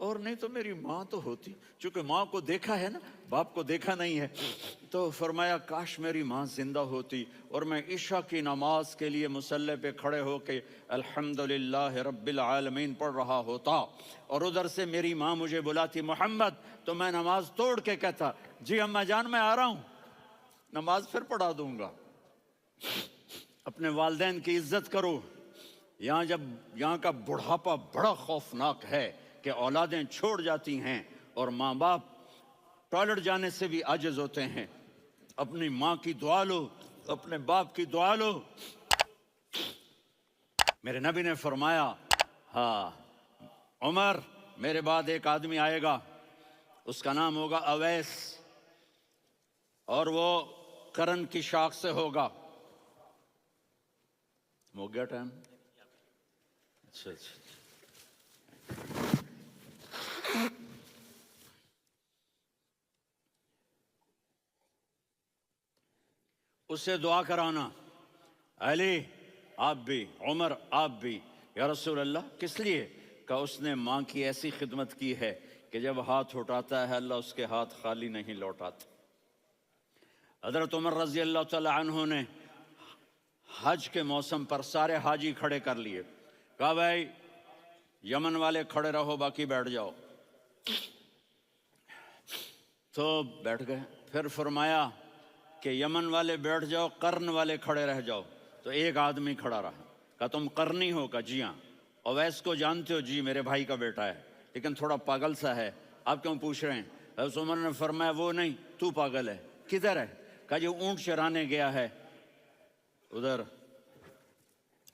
اور نہیں تو میری ماں تو ہوتی، چونکہ ماں کو دیکھا ہے نا، باپ کو دیکھا نہیں ہے، تو فرمایا کاش میری ماں زندہ ہوتی اور میں عشاء کی نماز کے لیے مصلی پہ کھڑے ہو کے الحمدللہ رب العالمین پڑھ رہا ہوتا، اور ادھر سے میری ماں مجھے بلاتی محمد، تو میں نماز توڑ کے کہتا جی اماں جان میں آ رہا ہوں، نماز پھر پڑھا دوں گا۔ اپنے والدین کی عزت کرو۔ یہاں کا بڑھاپا بڑا خوفناک ہے کہ اولادیں چھوڑ جاتی ہیں اور ماں باپ ٹوائلٹ جانے سے بھی عاجز ہوتے ہیں۔ اپنی ماں کی دعا لو، اپنے باپ کی دعا لو۔ میرے نبی نے فرمایا ہاں عمر میرے بعد ایک آدمی آئے گا، اس کا نام ہوگا اویس، اور وہ قرن کی شاخ سے ہوگا۔ ہو گیا ٹائم؟ اچھا اچھا، اس سے دعا کرانا، علی آپ بھی، عمر آپ بھی، یا رسول اللہ کس لیے؟ کہ اس نے ماں کی ایسی خدمت کی ہے کہ جب ہاتھ اٹھاتا ہے اللہ اس کے ہاتھ خالی نہیں لوٹاتا۔ حضرت عمر رضی اللہ تعالی عنہ نے حج کے موسم پر سارے حاجی کھڑے کر لیے، کہا بھائی یمن والے کھڑے رہو باقی بیٹھ جاؤ، تو بیٹھ گئے۔ پھر فرمایا کہ یمن والے بیٹھ جاؤ، قرن والے کھڑے رہ جاؤ، تو ایک آدمی کھڑا رہا، کہا تم قرنی ہو؟ کہا جی ہاں۔ اویس کو جانتے ہو؟ جی میرے بھائی کا بیٹا ہے لیکن تھوڑا پاگل سا ہے، آپ کیوں پوچھ رہے ہیں؟ حضرت عمر نے فرمایا وہ نہیں، تو پاگل ہے۔ کدھر ہے؟ کہا جی اونٹ چرانے گیا ہے ادھر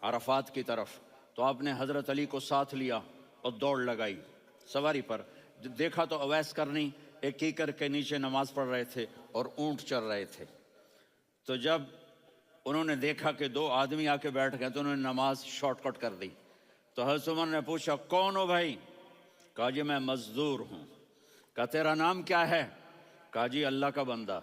عرفات کی طرف، تو آپ نے حضرت علی کو ساتھ لیا اور دوڑ لگائی سواری پر، دیکھا تو اویس کرنی ایک کیکر کے نیچے نماز پڑھ رہے تھے اور اونٹ چر رہے تھے۔ تو جب انہوں نے دیکھا کہ دو آدمی آ کے بیٹھ گئے تو انہوں نے نماز شارٹ کٹ کر دی۔ تو حضرت عمر نے پوچھا کون ہو بھائی؟ کہا جی میں مزدور ہوں۔ کہا تیرا نام کیا ہے؟ کہا جی اللہ کا بندہ۔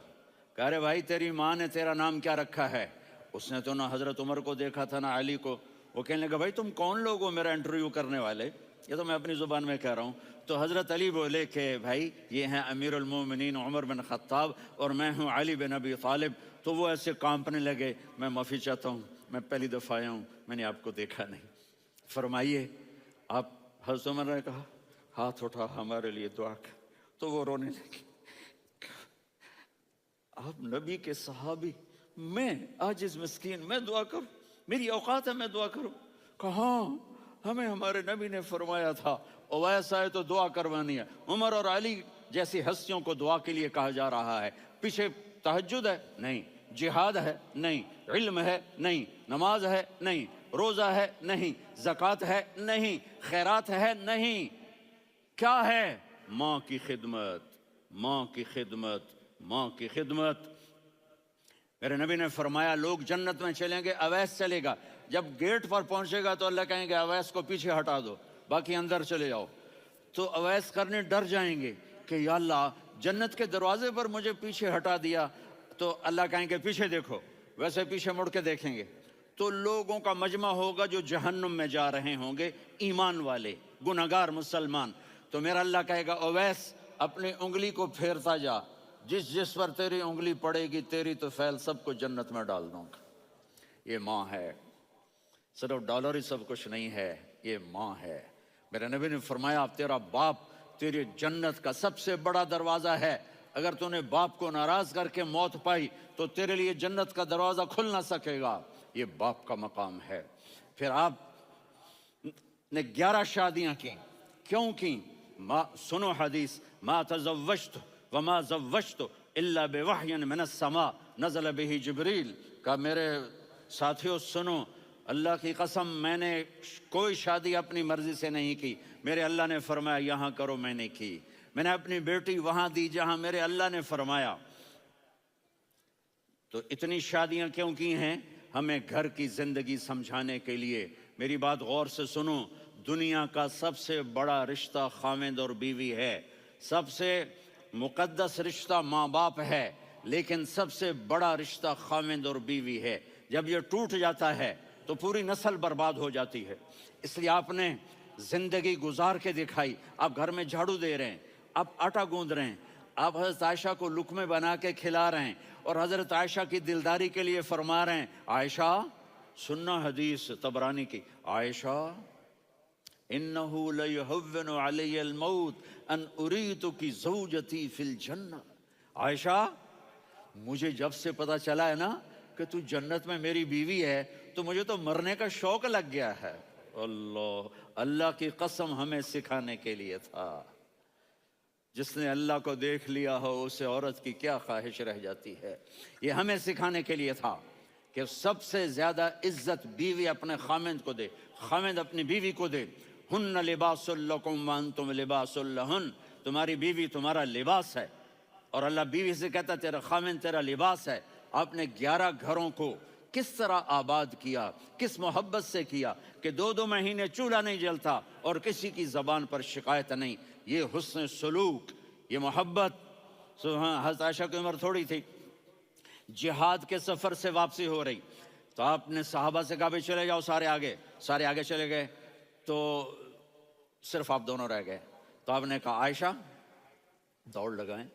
کہا ارے بھائی تیری ماں نے تیرا نام کیا رکھا ہے؟ اس نے تو نہ حضرت عمر کو دیکھا تھا نہ علی کو۔ وہ کہنے لگا بھائی تم کون لوگ ہو میرا انٹرویو کرنے والے؟ یہ تو میں اپنی زبان میں کہہ رہا ہوں۔ تو حضرت علی بولے کہ بھائی یہ ہیں امیر المومنین عمر بن خطاب اور میں ہوں علی بن ابی طالب۔ تو وہ ایسے کانپنے لگے، میں معافی چاہتا ہوں، میں پہلی دفعہ آیا ہوں، میں نے آپ کو دیکھا نہیں، فرمائیے آپ۔ حضرت عمر نے کہا ہاتھ اٹھا ہمارے لیے دعا کر، تو وہ رونے لگے۔ آپ نبی کے صحابی، میں عاجز مسکین میں دعا کروں؟ میری اوقات ہے میں دعا کروں؟ کہاں ہمیں ہمارے نبی نے فرمایا تھا اویس آئے تو دعا کروانی ہے۔ عمر اور علی جیسی ہستیوں کو دعا کے لیے کہا جا رہا ہے۔ پیچھے تہجد ہے؟ نہیں۔ جہاد ہے؟ نہیں۔ علم ہے؟ نہیں۔ نماز ہے؟ نہیں۔ روزہ ہے؟ نہیں۔ زکوٰۃ ہے؟ نہیں۔ خیرات ہے؟ نہیں۔ کیا ہے؟ ماں کی خدمت، ماں کی خدمت، ماں کی خدمت۔ میرے نبی نے فرمایا لوگ جنت میں چلیں گے، اویس چلے گا، جب گیٹ پر پہنچے گا تو اللہ کہیں گے اویس کو پیچھے ہٹا دو، باقی اندر چلے جاؤ۔ تو اویس کرنے ڈر جائیں گے کہ یا اللہ جنت کے دروازے پر مجھے پیچھے ہٹا دیا، تو اللہ کہیں گے پیچھے دیکھو، ویسے پیچھے مڑ کے دیکھیں گے تو لوگوں کا مجمع ہوگا جو جہنم میں جا رہے ہوں گے، ایمان والے، گنہگار مسلمان۔ تو میرا اللہ کہے گا اویس اپنی انگلی کو پھیرتا جا، جس پر تیری انگلی پڑے گی تیری تو فیل سب کو جنت میں ڈال دوں گا۔ یہ ماں ہے، صرف ڈالر ہی سب کچھ نہیں ہے، یہ ماں ہے۔ میرے نبی نے فرمایا تیرا باپ تیری جنت کا سب سے بڑا دروازہ ہے، اگر تو نے باپ کو ناراض کر کے موت پائی تو تیرے لیے جنت کا دروازہ کھل نہ سکے گا، یہ باپ کا مقام ہے۔ پھر آپ نے 11 شادیاں کی، کیوں کی؟ سنو حدیث، ما تزوجت وما زوجت الا بوحی من السماء نزل به جبریل۔ کہا میرے ساتھیوں سنو، اللہ کی قسم میں نے کوئی شادی اپنی مرضی سے نہیں کی، میرے اللہ نے فرمایا یہاں کرو، میں نے کی۔ میں نے اپنی بیٹی وہاں دی جہاں میرے اللہ نے فرمایا۔ تو اتنی شادیاں کیوں کی ہیں؟ ہمیں گھر کی زندگی سمجھانے کے لیے۔ میری بات غور سے سنو، دنیا کا سب سے بڑا رشتہ خاوند اور بیوی ہے، سب سے مقدس رشتہ ماں باپ ہے، لیکن سب سے بڑا رشتہ خاوند اور بیوی ہے۔ جب یہ ٹوٹ جاتا ہے تو پوری نسل برباد ہو جاتی ہے۔ اس لیے آپ نے زندگی گزار کے دکھائی. آپ گھر میں جھاڑو دے رہے ہیں, آپ آٹا گوندھ رہے ہیں, آپ حضرت عائشہ کو لقمے بنا کے کھلا رہے ہیں, اور حضرت عائشہ کی دلداری کے لیے فرما رہے ہیں, عائشہ سننا حدیث طبرانی کی, عائشہ انہو لیہون علی الموت ان اریتک زوجتی فی الجنہ. عائشہ مجھے جب سے پتا چلا ہے نا کہ تو جنت میں میری بیوی ہے, تو مجھے تو مرنے کا شوق لگ گیا ہے. اللہ کی قسم ہمیں سکھانے کے لیے تھا. جس نے اللہ کو دیکھ لیا ہو اسے عورت کی کیا خواہش رہ جاتی ہے. یہ ہمیں سکھانے کے لیے تھا کہ سب سے زیادہ عزت بیوی اپنے خامند کو دے, خامند اپنی بیوی کو دے. ہن لباس لکم وانتم لباس لہن, تمہاری بیوی تمہارا لباس ہے, اور اللہ بیوی سے کہتا تیرا خامند تیرا لباس ہے. آپ نے 11 گھروں کو کس طرح آباد کیا, کس محبت سے کیا کہ 2 مہینے چولہا نہیں جلتا اور کسی کی زبان پر شکایت نہیں. یہ حسن سلوک, یہ محبت. حضرت عائشہ کی عمر تھوڑی تھی, جہاد کے سفر سے واپسی ہو رہی, تو آپ نے صحابہ سے کہا بھی چلے جاؤ سارے آگے چلے گئے, تو صرف آپ دونوں رہ گئے. تو آپ نے کہا عائشہ دوڑ لگائیں.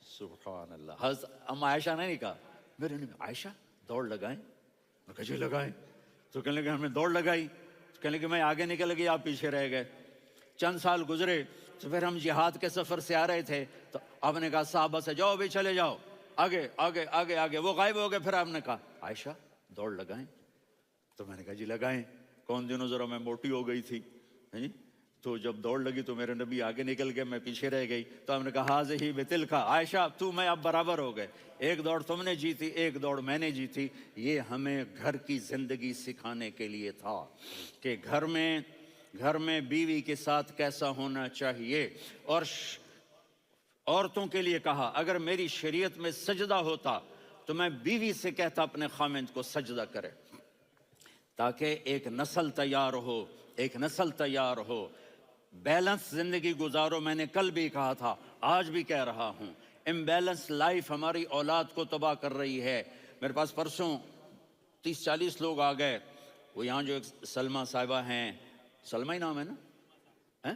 سبحان اللہ. حضرت اما عائشہ نے نہیں کہا, میرے نے عائشہ دوڑ لگائیں. میں کہا جی لگائیں. تو کہنے لگے ہم نے دوڑ لگائی. تو کہنے لگے میں آگے نکل گئی, آپ پیچھے رہ گئے. چند سال گزرے تو پھر ہم جہاد کے سفر سے آ رہے تھے, تو آپ نے کہا صحابہ سے جاؤ بھی چلے جاؤ آگے آگے آگے آگے. وہ غائب ہو گئے. پھر آپ نے کہا عائشہ دوڑ لگائیں. تو میں نے کہا جی لگائیں. کون دنوں ذرا میں موٹی ہو گئی تھی, تو جب دوڑ لگی تو میرے نبی آگے نکل گئے, میں پیچھے رہ گئی. تو ہم نے کہا ہاذہ بتلک, عائشہ تو میں اب برابر ہو گئے, ایک دوڑ تم نے جیتی ایک دوڑ میں نے جیتی. یہ ہمیں گھر کی زندگی سکھانے کے لیے تھا کہ گھر میں بیوی کے ساتھ کیسا ہونا چاہیے. اور عورتوں کے لیے کہا اگر میری شریعت میں سجدہ ہوتا تو میں بیوی سے کہتا اپنے خامند کو سجدہ کرے, تاکہ ایک نسل تیار ہو. بیلنس زندگی گزارو. میں نے کل بھی کہا تھا, آج بھی کہہ رہا ہوں, امبیلنس لائف ہماری اولاد کو تباہ کر رہی ہے. میرے پاس پرسوں 30-40 لوگ آ گئے. وہ یہاں جو ایک سلمہ صاحبہ ہیں, سلمہ ہی نام ہے نا,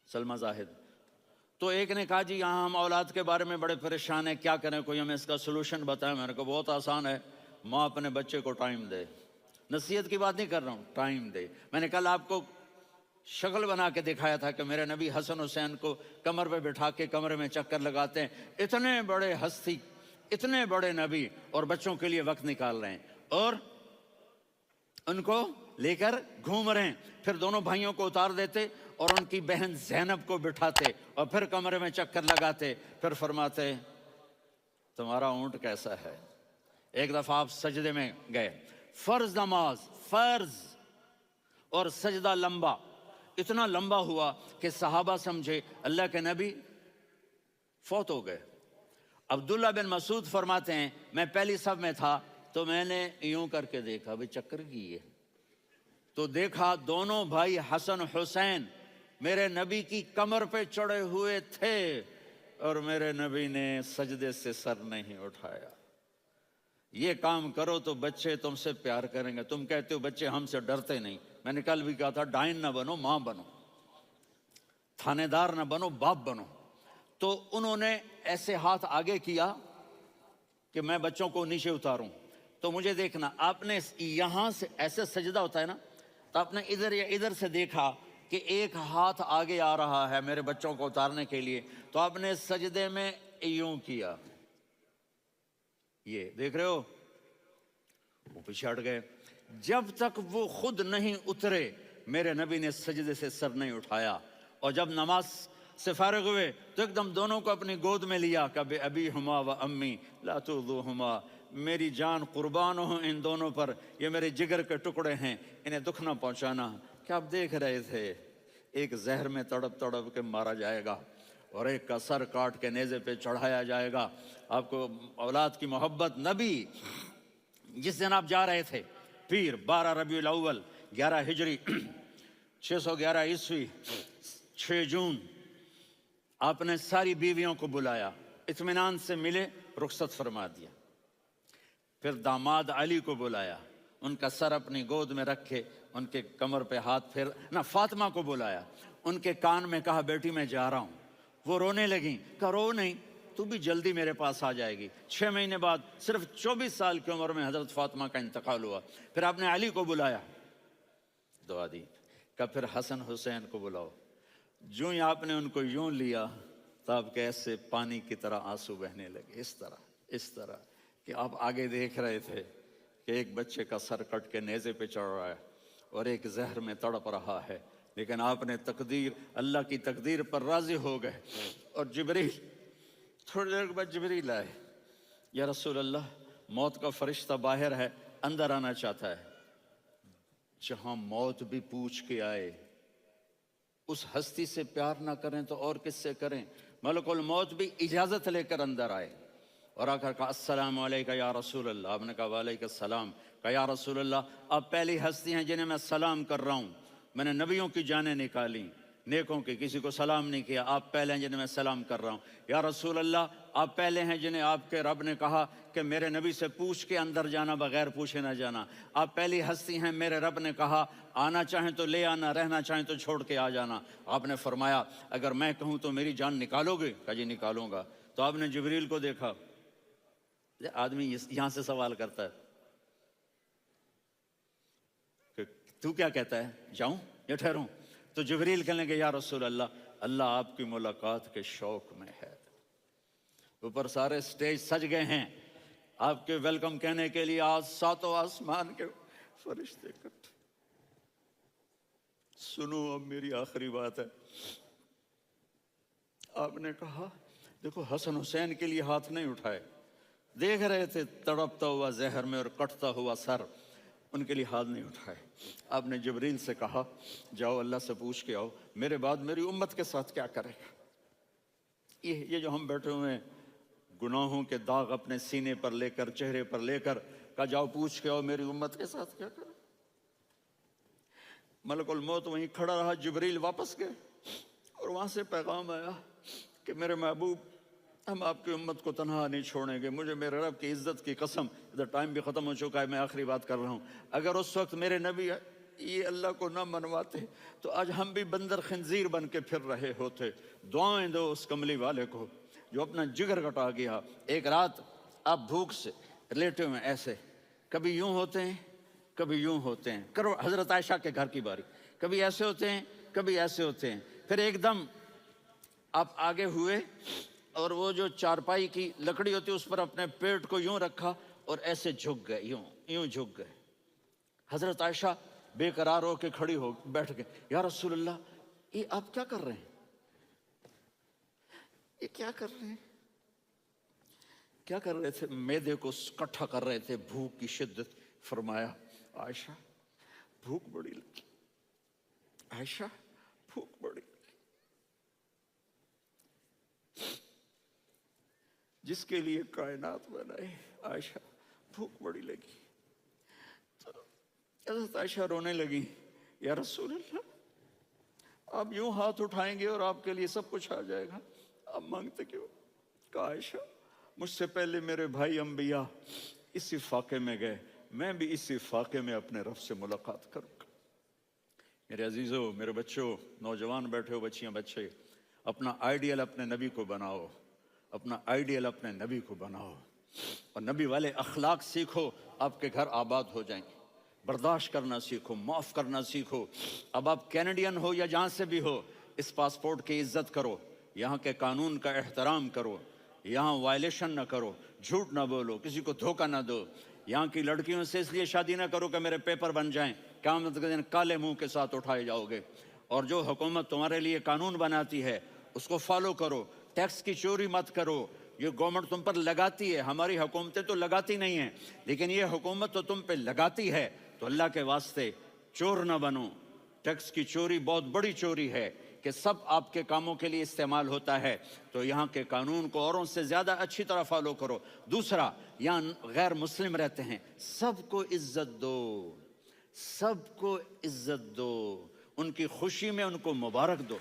سلمہ زاہد. تو ایک نے کہا جی یہاں ہم اولاد کے بارے میں بڑے پریشان ہیں, کیا کریں, کوئی ہمیں اس کا سلوشن بتائیں. میں نے کہا بہت آسان ہے, ماں اپنے بچے کو ٹائم دے. نصیحت کی بات نہیں کر رہا ہوں, ٹائم دے. میں نے کل آپ کو شکل بنا کے دکھایا تھا کہ میرے نبی حسن حسین کو کمر پہ بٹھا کے کمرے میں چکر لگاتے ہیں. اتنے بڑے ہستی, اتنے بڑے نبی, اور بچوں کے لیے وقت نکال رہے ہیں اور ان کو لے کر گھوم رہے ہیں. پھر دونوں بھائیوں کو اتار دیتے اور ان کی بہن زینب کو بٹھاتے اور پھر کمرے میں چکر لگاتے. پھر فرماتے تمہارا اونٹ کیسا ہے. ایک دفعہ آپ سجدے میں گئے, فرض نماز, فرض, اور سجدہ لمبا, اتنا لمبا ہوا کہ صحابہ سمجھے اللہ کے نبی فوت ہو گئے. عبداللہ بن مسعود فرماتے ہیں میں پہلی صف میں تھا تو میں نے یوں کر کے دیکھا بھی چکر کی ہے, تو دیکھا دونوں بھائی حسن حسین میرے نبی کی کمر پہ چڑھے ہوئے تھے اور میرے نبی نے سجدے سے سر نہیں اٹھایا. یہ کام کرو تو بچے تم سے پیار کریں گے. تم کہتے ہو بچے ہم سے ڈرتے نہیں. میں نے کل بھی کہا تھا ڈائن نہ بنو, ماں بنو, تھانے دار نہ بنو, باپ بنو. تو انہوں نے ایسے ہاتھ آگے کیا کہ میں بچوں کو نیچے اتاروں. تو مجھے دیکھنا, آپ نے یہاں سے ایسے سجدہ ہوتا ہے نا, تو آپ نے ادھر یا ادھر سے دیکھا کہ ایک ہاتھ آگے آ رہا ہے میرے بچوں کو اتارنے کے لیے, تو آپ نے سجدے میں یوں کیا. یہ دیکھ رہے ہو, وہ پیچھے ہٹ گئے. جب تک وہ خود نہیں اترے میرے نبی نے سجدے سے سر نہیں اٹھایا. اور جب نماز سے فارغ ہوئے تو ایک دم دونوں کو اپنی گود میں لیا کہ بے ابی ہما و امی لا تؤذوہما, میری جان قربان ہو ان دونوں پر, یہ میرے جگر کے ٹکڑے ہیں, انہیں دکھ نہ پہنچانا. کیا آپ دیکھ رہے تھے ایک زہر میں تڑپ تڑپ کے مارا جائے گا اور ایک کا سر کاٹ کے نیزے پہ چڑھایا جائے گا. آپ کو اولاد کی محبت. نبی جس دن آپ جا رہے تھے پیر 12 ربیع الاول 11 ہجری 611 عیسوی 6 جون, آپ نے ساری بیویوں کو بلایا, اطمینان سے ملے, رخصت فرما دیا. پھر داماد علی کو بلایا, ان کا سر اپنی گود میں رکھے, ان کے کمر پہ ہاتھ پھیر نہ، فاطمہ کو بلایا، ان کے کان میں کہا بیٹی میں جا رہا ہوں۔ وہ رونے لگیں، کہا رو نہیں، تو بھی جلدی میرے پاس آ جائے گی۔ 6 مہینے بعد صرف 24 سال کی عمر میں حضرت فاطمہ کا انتقال ہوا۔ پھر آپ نے علی کو بلایا، دعا دی، کہا پھر حسن حسین کو بلاؤ۔ جو ہی آپ نے ان کو یوں لیا تو آپ کے ایسے پانی کی طرح آنسو بہنے لگے، اس طرح کہ آپ آگے دیکھ رہے تھے کہ ایک بچے کا سر کٹ کے نیزے پہ چڑھ رہا ہے اور ایک زہر میں تڑپ رہا ہے، لیکن آپ نے تقدیر، اللہ کی تقدیر پر راضی ہو گئے۔ اور جبریل، تھوڑی دیر کے بعد جبریل آئے، یا رسول اللہ موت کا فرشتہ باہر ہے، اندر آنا چاہتا ہے۔ جہاں موت بھی پوچھ کے آئے، اس ہستی سے پیار نہ کریں تو اور کس سے کریں؟ ملک الموت بھی اجازت لے کر اندر آئے اور آ کر کہا السلام علیکہ یا رسول اللہ۔ آپ نے کہا وعلیکم السلام۔ کہا یا رسول اللہ آپ پہلی ہستی ہیں جنہیں میں سلام کر رہا ہوں، میں نے نبیوں کی جانیں نکالی، نیکوں کی، کسی کو سلام نہیں کیا، آپ پہلے ہیں جنہیں میں سلام کر رہا ہوں۔ یا رسول اللہ آپ پہلے ہیں جنہیں آپ کے رب نے کہا کہ میرے نبی سے پوچھ کے اندر جانا، بغیر پوچھے نہ جانا۔ آپ پہلی ہستی ہیں، میرے رب نے کہا آنا چاہیں تو لے آنا، رہنا چاہیں تو چھوڑ کے آ جانا۔ آپ نے فرمایا اگر میں کہوں تو میری جان نکالو گے؟ کہا جی نکالوں گا۔ تو آپ نے جبریل کو دیکھا، آدمی یہاں سے سوال کرتا ہے کہ تو کیا کہتا ہے، جاؤں یا ٹھہروں؟ تو جبریل کہنے لگے یا رسول اللہ، اللہ آپ کی ملاقات کے شوق میں ہے۔ اوپر سارے سٹیج سج گئے ہیں آپ کے ویلکم کہنے کے لیے، آج ساتوں آسمان کے فرشتے اکٹھے۔ سنو اب میری آخری بات ہے۔ آپ نے کہا دیکھو حسن حسین کے لیے ہاتھ نہیں اٹھائے، دیکھ رہے تھے تڑپتا ہوا زہر میں اور کٹتا ہوا سر، ان کے لیے ہاتھ نہیں اٹھائے۔ آپ نے جبریل سے کہا جاؤ اللہ سے پوچھ کے آؤ میرے بعد میری امت کے ساتھ کیا کرے گا۔ یہ جو ہم بیٹھے ہوئے ہیں گناہوں کے داغ اپنے سینے پر لے کر، چہرے پر لے کر، کہا جاؤ پوچھ کے آؤ میری امت کے ساتھ کیا کرے۔ ملک الموت وہیں کھڑا رہا، جبریل واپس گئے اور وہاں سے پیغام آیا کہ میرے محبوب ہم آپ کی امت کو تنہا نہیں چھوڑیں گے، مجھے میرے رب کی عزت کی قسم، ادھر ٹائم بھی ختم ہو چکا ہے، میں آخری بات کر رہا ہوں، اگر اس وقت میرے نبی یہ اللہ کو نہ منواتے تو آج ہم بھی بندر خنزیر بن کے پھر رہے ہوتے۔ دعائیں دو اس کملی والے کو جو اپنا جگر کٹا گیا۔ ایک رات آپ بھوک سے لیٹے ہوئے ایسے، کبھی یوں ہوتے ہیں کبھی یوں ہوتے ہیں، کرو حضرت عائشہ کے گھر کی باری، کبھی ایسے ہوتے ہیں کبھی ایسے ہوتے ہیں، پھر ایک دم آپ آگے ہوئے اور وہ جو چارپائی کی لکڑی ہوتی ہے اس پر اپنے پیٹ کو یوں رکھا اور ایسے جھک گئے، یوں جھک گئے۔ حضرت عائشہ بے قرار ہو کے کھڑی ہو بیٹھ گئے، یا رسول اللہ یہ آپ کیا کر رہے ہیں، یہ کیا کر رہے ہیں؟ کیا کر رہے تھے؟ معدے کو کٹھا کر رہے تھے، بھوک کی شدت۔ فرمایا عائشہ بھوک بڑی لگی، عائشہ بھوک بڑی لگی، جس کے لیے کائنات بنائے، عائشہ بھوک بڑی لگی۔ تو حضرت عائشہ رونے لگی، یا رسول اللہ آپ یوں ہاتھ اٹھائیں گے اور آپ کے لیے سب کچھ آ جائے گا، آپ مانگتے کیوں؟ کہا عائشہ مجھ سے پہلے میرے بھائی انبیاء اسی فاقے میں گئے، میں بھی اسی فاقے میں اپنے رب سے ملاقات کروں گا۔ میرے عزیزوں، میرے بچوں، نوجوان بیٹھے ہو، بچیاں بچے، اپنا آئیڈیل اپنے نبی کو بناؤ، اپنا آئیڈیل اپنے نبی کو بناؤ اور نبی والے اخلاق سیکھو، آپ کے گھر آباد ہو جائیں گے۔ برداشت کرنا سیکھو، معاف کرنا سیکھو۔ اب آپ کینیڈین ہو یا جہاں سے بھی ہو، اس پاسپورٹ کی عزت کرو، یہاں کے قانون کا احترام کرو، یہاں وائلیشن نہ کرو، جھوٹ نہ بولو، کسی کو دھوکہ نہ دو۔ یہاں کی لڑکیوں سے اس لیے شادی نہ کرو کہ میرے پیپر بن جائیں، قیامت کے دن کالے منہ کے ساتھ اٹھائے جاؤ گے۔ اور جو حکومت تمہارے لیے قانون بناتی ہے اس کو فالو کرو، ٹیکس کی چوری مت کرو۔ یہ گورنمنٹ تم پر لگاتی ہے، ہماری حکومتیں تو لگاتی نہیں ہیں، لیکن یہ حکومت تو تم پہ لگاتی ہے، تو اللہ کے واسطے چور نہ بنو۔ ٹیکس کی چوری بہت بڑی چوری ہے کہ سب آپ کے کاموں کے لیے استعمال ہوتا ہے، تو یہاں کے قانون کو اوروں سے زیادہ اچھی طرح فالو کرو۔ دوسرا، یہاں غیر مسلم رہتے ہیں، سب کو عزت دو، سب کو عزت دو، ان کی خوشی میں ان کو مبارک دو۔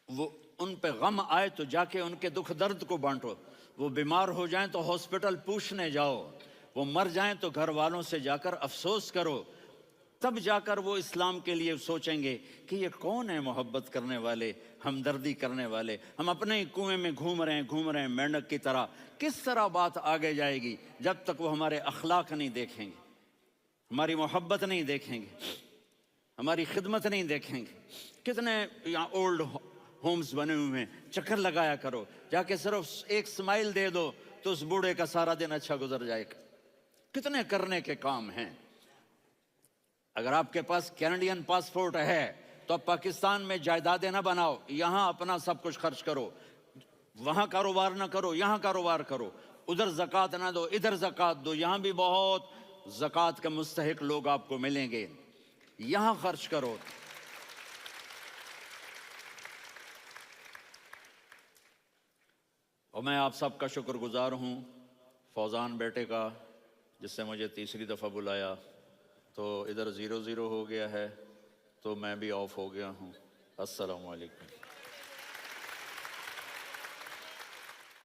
وہ ان پہ غم آئے تو جا کے ان کے دکھ درد کو بانٹو۔ وہ بیمار ہو جائیں تو ہاسپٹل پوچھنے جاؤ، وہ مر جائیں تو گھر والوں سے جا کر افسوس کرو، تب جا کر وہ اسلام کے لیے سوچیں گے کہ یہ کون ہے محبت کرنے والے، ہمدردی کرنے والے۔ ہم اپنے ہی کنویں میں گھوم رہے ہیں مینڈک کی طرح، کس طرح بات آگے جائے گی جب تک وہ ہمارے اخلاق نہیں دیکھیں گے، ہماری محبت نہیں دیکھیں گے، ہماری خدمت نہیں دیکھیں گے۔ کتنے یہاں اولڈ ہومز بنے ہوئے ہیں، چکر لگایا کرو، جا کے صرف ایک سمائل دے دو تو اس بوڑھے کا سارا دن اچھا گزر جائے گا۔ کتنے کرنے کے کام ہیں۔ اگر آپ کے پاس کینیڈین پاسپورٹ ہے تو اب پاکستان میں جائیدادیں نہ بناؤ، یہاں اپنا سب کچھ خرچ کرو، وہاں کاروبار نہ کرو، یہاں کاروبار کرو، ادھر زکوٰۃ نہ دو، ادھر زکوٰۃ دو، یہاں بھی بہت زکوٰۃ کے مستحق لوگ آپ کو ملیں گے، یہاں خرچ کرو۔ اور میں آپ سب کا شکر گزار ہوں، فوزان بیٹے کا جس سے مجھے تیسری دفعہ بلایا، تو ادھر 0-0 ہو گیا ہے تو میں بھی آف ہو گیا ہوں۔ السلام علیکم۔